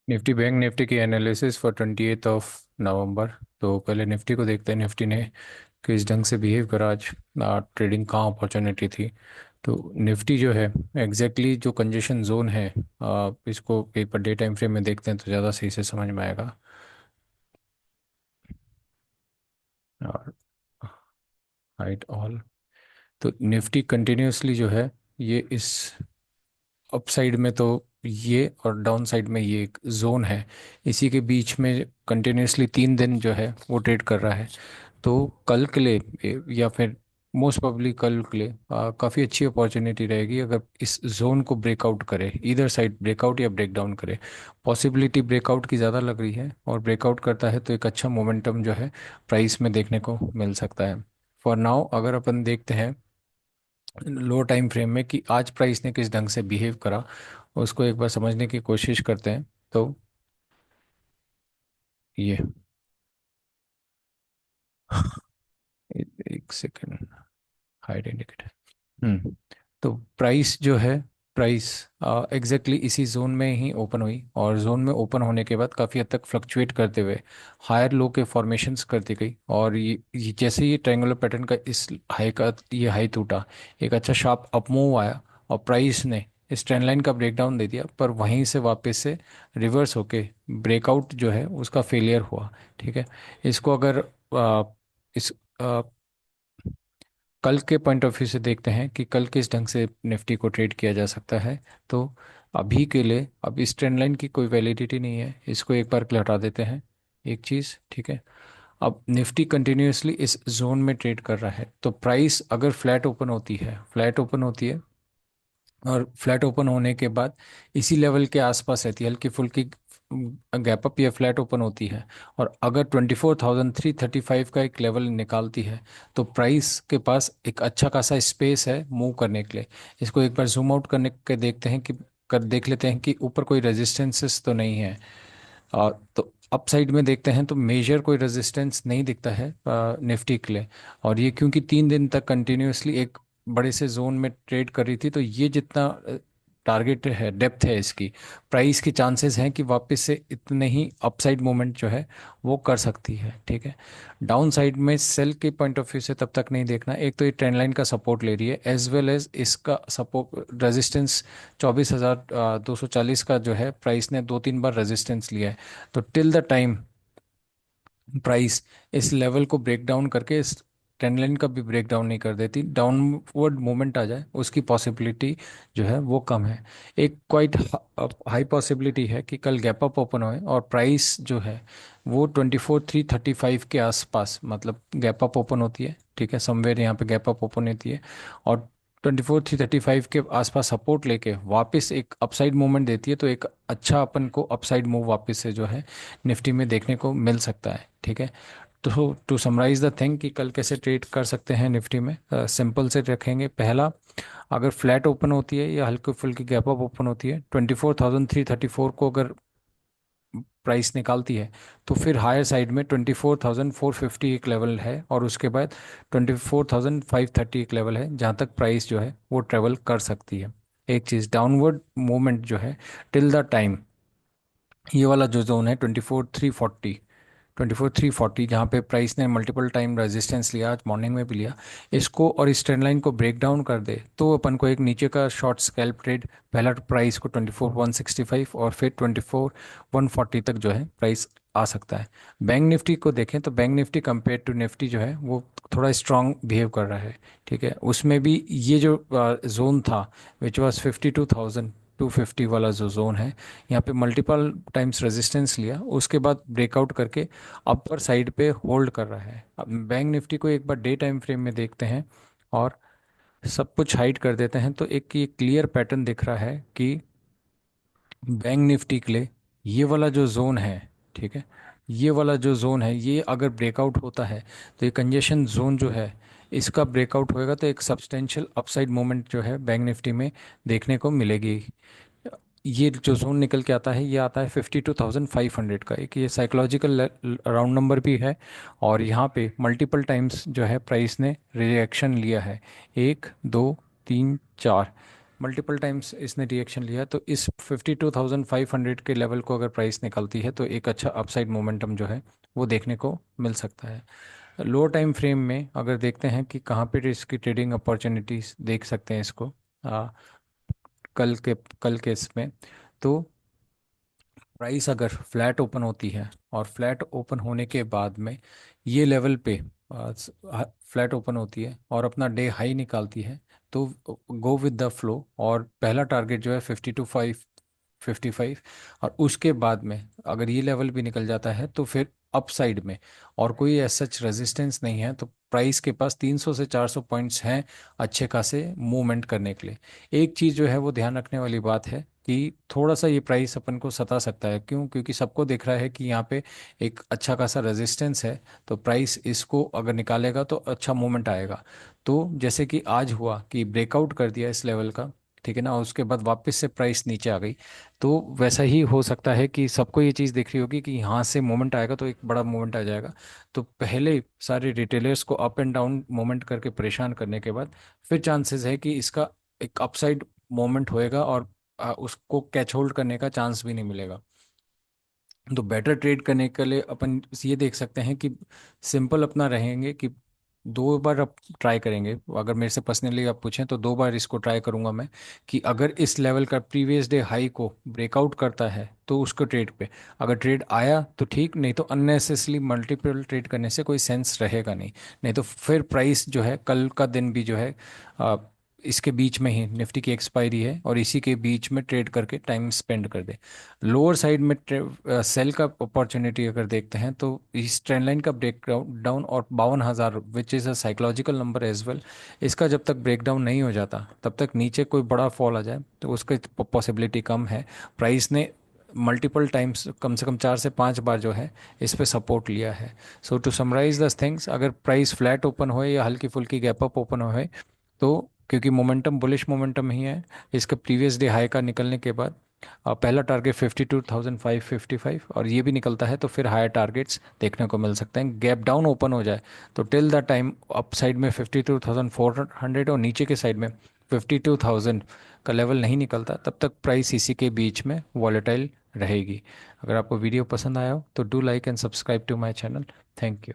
Nifty bank Nifty की analysis for 28 नवंबर। तो पहले निफ्टी को देखते हैं, निफ्टी ने किस ढंग से बिहेव करा आज। ट्रेडिंग कहाँ अपॉर्चुनिटी थी। तो निफ्टी जो है एग्जैक्टली जो कंजेशन जोन है, इसको एक पर डे टाइम फ्रेम में देखते हैं तो ज़्यादा सही से समझ में आएगा। और हाइट ऑल। तो निफ्टी कंटिन्यूसली जो है ये इस अपसाइड में, तो ये और डाउन साइड में ये एक जोन है, इसी के बीच में कंटिन्यूसली 3 दिन जो है वो ट्रेड कर रहा है। तो कल के लिए या फिर मोस्ट प्रोबेबली कल के लिए काफ़ी अच्छी अपॉर्चुनिटी रहेगी अगर इस जोन को ब्रेकआउट करे, इधर साइड ब्रेकआउट या ब्रेकडाउन करे। पॉसिबिलिटी ब्रेकआउट की ज़्यादा लग रही है, और ब्रेकआउट करता है तो एक अच्छा मोमेंटम जो है प्राइस में देखने को मिल सकता है। फॉर नाउ अगर अपन देखते हैं लो टाइम फ्रेम में कि आज प्राइस ने किस ढंग से बिहेव करा, उसको एक बार समझने की कोशिश करते हैं। तो ये एक सेकेंड, हाइड इंडिकेटर। तो प्राइस जो है, प्राइस एग्जैक्टली इसी जोन में ही ओपन हुई, और जोन में ओपन होने के बाद काफ़ी हद तक फ्लक्चुएट करते हुए हायर लो के फॉर्मेशंस करती गई। और ये जैसे ये ट्रायंगुलर पैटर्न का इस हाई का ये हाई टूटा, एक अच्छा शार्प अप मूव आया, और प्राइस ने इस ट्रेंड लाइन का ब्रेकडाउन दे दिया, पर वहीं से वापस से रिवर्स होके ब्रेकआउट जो है उसका फेलियर हुआ। ठीक है। इसको अगर इस कल के पॉइंट ऑफ व्यू से देखते हैं कि कल किस ढंग से निफ्टी को ट्रेड किया जा सकता है। तो अभी के लिए अब इस ट्रेंड लाइन की कोई वैलिडिटी नहीं है, इसको एक बार के लिए हटा देते हैं एक चीज़। ठीक है। अब निफ्टी कंटिन्यूअसली इस जोन में ट्रेड कर रहा है, तो प्राइस अगर फ्लैट ओपन होती है, फ्लैट ओपन होती है और फ्लैट ओपन होने के बाद इसी लेवल के आसपास रहती है, हल्की फुल्की गैप अप या फ्लैट ओपन होती है, और अगर 24,335 का एक लेवल निकालती है, तो प्राइस के पास एक अच्छा खासा स्पेस है मूव करने के लिए। इसको एक बार जूम आउट करने के देखते हैं कि कर देख लेते हैं कि ऊपर कोई रेजिस्टेंसेस तो नहीं है। और तो अप साइड में देखते हैं तो मेजर कोई रेजिस्टेंस नहीं दिखता है निफ्टी के लिए। और ये क्योंकि 3 दिन तक कंटिन्यूअसली एक बड़े से जोन में ट्रेड कर रही थी, तो ये जितना टारगेट है, डेप्थ है इसकी, प्राइस की चांसेस हैं कि वापस से इतने ही अपसाइड मूवमेंट जो है वो कर सकती है। ठीक है। डाउन साइड में सेल के पॉइंट ऑफ व्यू से तब तक नहीं देखना, एक तो ये ट्रेंड लाइन का सपोर्ट ले रही है, एज वेल एज इसका सपोर्ट रेजिस्टेंस 24,240 का जो है प्राइस ने 2-3 बार रेजिस्टेंस लिया है। तो टिल द टाइम प्राइस इस लेवल को ब्रेक डाउन करके इस ट्रेंड लाइन का भी ब्रेक डाउन नहीं कर देती, डाउनवर्ड मूवमेंट आ जाए, उसकी पॉसिबिलिटी जो है वो कम है। एक क्वाइट हाई पॉसिबिलिटी है कि कल गैप अप ओपन होए और प्राइस जो है वो 24,335 के आसपास, मतलब गैप अप ओपन होती है, ठीक है, समवेयर यहाँ पे गैप अप ओपन होती है, और 24,335 के आसपास सपोर्ट लेके वापस एक अपसाइड मूवमेंट देती है, तो एक अच्छा अपन को अपसाइड मूव वापस से जो है निफ्टी में देखने को मिल सकता है। ठीक है। तो टू समराइज द थिंग कि कल कैसे ट्रेड कर सकते हैं निफ्टी में, सिंपल से रखेंगे। पहला, अगर फ्लैट ओपन होती है या हल्की फुल्की गैप अप ओपन होती है, 24,334 को अगर प्राइस निकालती है, तो फिर हायर साइड में 24,450 एक लेवल है, और उसके बाद 24,530 एक लेवल है जहाँ तक प्राइस जो है वो ट्रेवल कर सकती है। एक चीज़, डाउनवर्ड मूवमेंट जो है टिल द टाइम ये वाला जो जोन है 24,340 जहाँ पे प्राइस ने मल्टीपल टाइम रेजिस्टेंस लिया, आज मॉर्निंग में भी लिया, इसको और इस ट्रेंड लाइन को ब्रेक डाउन कर दे, तो अपन को एक नीचे का शॉर्ट स्कैल्प ट्रेड, पहला प्राइस को 24,165 और फिर 24,140 तक जो है प्राइस आ सकता है। बैंक निफ्टी को देखें तो bank Nifty compare to Nifty जो है वो थोड़ा स्ट्रांग बिहेव कर रहा है। ठीक है। उसमें भी ये जो जोन था विच वॉज 52,250 वाला जो जोन है, यहाँ पे मल्टीपल टाइम्स रेजिस्टेंस लिया, उसके बाद ब्रेकआउट करके अपर साइड पे होल्ड कर रहा है। अब बैंक निफ्टी को एक बार डे टाइम फ्रेम में देखते हैं और सब कुछ हाइड कर देते हैं, तो एक ये क्लियर पैटर्न दिख रहा है कि बैंक निफ्टी के लिए ये वाला जो जोन है, ठीक है, ये वाला जो जोन है ये अगर ब्रेकआउट होता है, तो ये कंजेशन जोन जो है इसका ब्रेकआउट होएगा, तो एक सब्सटेंशियल अपसाइड मोमेंट जो है बैंक निफ्टी में देखने को मिलेगी। ये जो जोन निकल के आता है ये आता है 52,500 का, एक ये साइकोलॉजिकल राउंड नंबर भी है, और यहाँ पे मल्टीपल टाइम्स जो है प्राइस ने रिएक्शन लिया है, 1 2 3 4, मल्टीपल टाइम्स इसने रिएक्शन लिया, तो इस 52,500 के लेवल को अगर प्राइस निकलती है तो एक अच्छा अपसाइड मोमेंटम जो है वो देखने को मिल सकता है। लो टाइम फ्रेम में अगर देखते हैं कि कहाँ पे इसकी ट्रेडिंग अपॉर्चुनिटीज देख सकते हैं इसको, आ, कल के कल के इसमें, तो प्राइस अगर फ्लैट ओपन होती है और फ्लैट ओपन होने के बाद में ये लेवल पे फ्लैट ओपन होती है और अपना डे हाई निकालती है, तो गो विद द फ्लो, और पहला टारगेट जो है 52,555, और उसके बाद में अगर ये लेवल भी निकल जाता है तो फिर अपसाइड में और कोई ऐसा सच रेजिस्टेंस नहीं है, तो प्राइस के पास 300 से 400 पॉइंट्स हैं अच्छे खासे मूवमेंट करने के लिए। एक चीज़ जो है वो ध्यान रखने वाली बात है कि थोड़ा सा ये प्राइस अपन को सता सकता है, क्यों? क्योंकि सबको दिख रहा है कि यहाँ पे एक अच्छा खासा रेजिस्टेंस है, तो प्राइस इसको अगर निकालेगा तो अच्छा मूवमेंट आएगा। तो जैसे कि आज हुआ कि ब्रेकआउट कर दिया इस लेवल का, ठीक है ना, और उसके बाद वापस से प्राइस नीचे आ गई, तो वैसा ही हो सकता है कि सबको ये चीज़ दिख रही होगी कि यहाँ से मोमेंट आएगा तो एक बड़ा मोमेंट आ जाएगा। तो पहले सारे रिटेलर्स को अप एंड डाउन मोमेंट करके परेशान करने के बाद फिर चांसेस है कि इसका एक अपसाइड मोमेंट होएगा, और उसको कैच होल्ड करने का चांस भी नहीं मिलेगा। तो बेटर ट्रेड करने के लिए अपन ये देख सकते हैं कि सिंपल अपना रहेंगे कि 2 बार आप ट्राई करेंगे। अगर मेरे से पर्सनली आप पूछें तो 2 बार इसको ट्राई करूंगा मैं, कि अगर इस लेवल का प्रीवियस डे हाई को ब्रेकआउट करता है तो उसको ट्रेड पे, अगर ट्रेड आया तो ठीक, नहीं तो अननेसेसरली मल्टीपल ट्रेड करने से कोई सेंस रहेगा नहीं। नहीं तो फिर प्राइस जो है कल का दिन भी जो है इसके बीच में ही निफ्टी की एक्सपायरी है और इसी के बीच में ट्रेड करके टाइम स्पेंड कर दे। लोअर साइड में सेल का अपॉर्चुनिटी अगर देखते हैं तो इस ट्रेंड लाइन का ब्रेक डाउन और 52,000 which is a psychological number as well, इसका जब तक ब्रेक डाउन नहीं हो जाता तब तक नीचे कोई बड़ा फॉल आ जाए तो उसकी पॉसिबिलिटी कम है। प्राइस ने मल्टीपल टाइम्स कम से कम 4 से 5 बार जो है इस पे सपोर्ट लिया है। सो टू समराइज द थिंग्स, अगर प्राइस फ्लैट ओपन होए या हल्की फुल्की गैप अप ओपन होए, तो क्योंकि मोमेंटम बुलिश मोमेंटम ही है, इसका प्रीवियस डे हाई का निकलने के बाद पहला टारगेट 52,555 और ये भी निकलता है तो फिर हायर टारगेट्स देखने को मिल सकते हैं। गैप डाउन ओपन हो जाए तो till the time up side में 52,400 और नीचे के साइड में 52,000 का लेवल नहीं निकलता, तब तक प्राइस इसी के बीच में वॉलेटाइल रहेगी। अगर आपको वीडियो पसंद आया हो तो do like and subscribe to my channel. Thank you.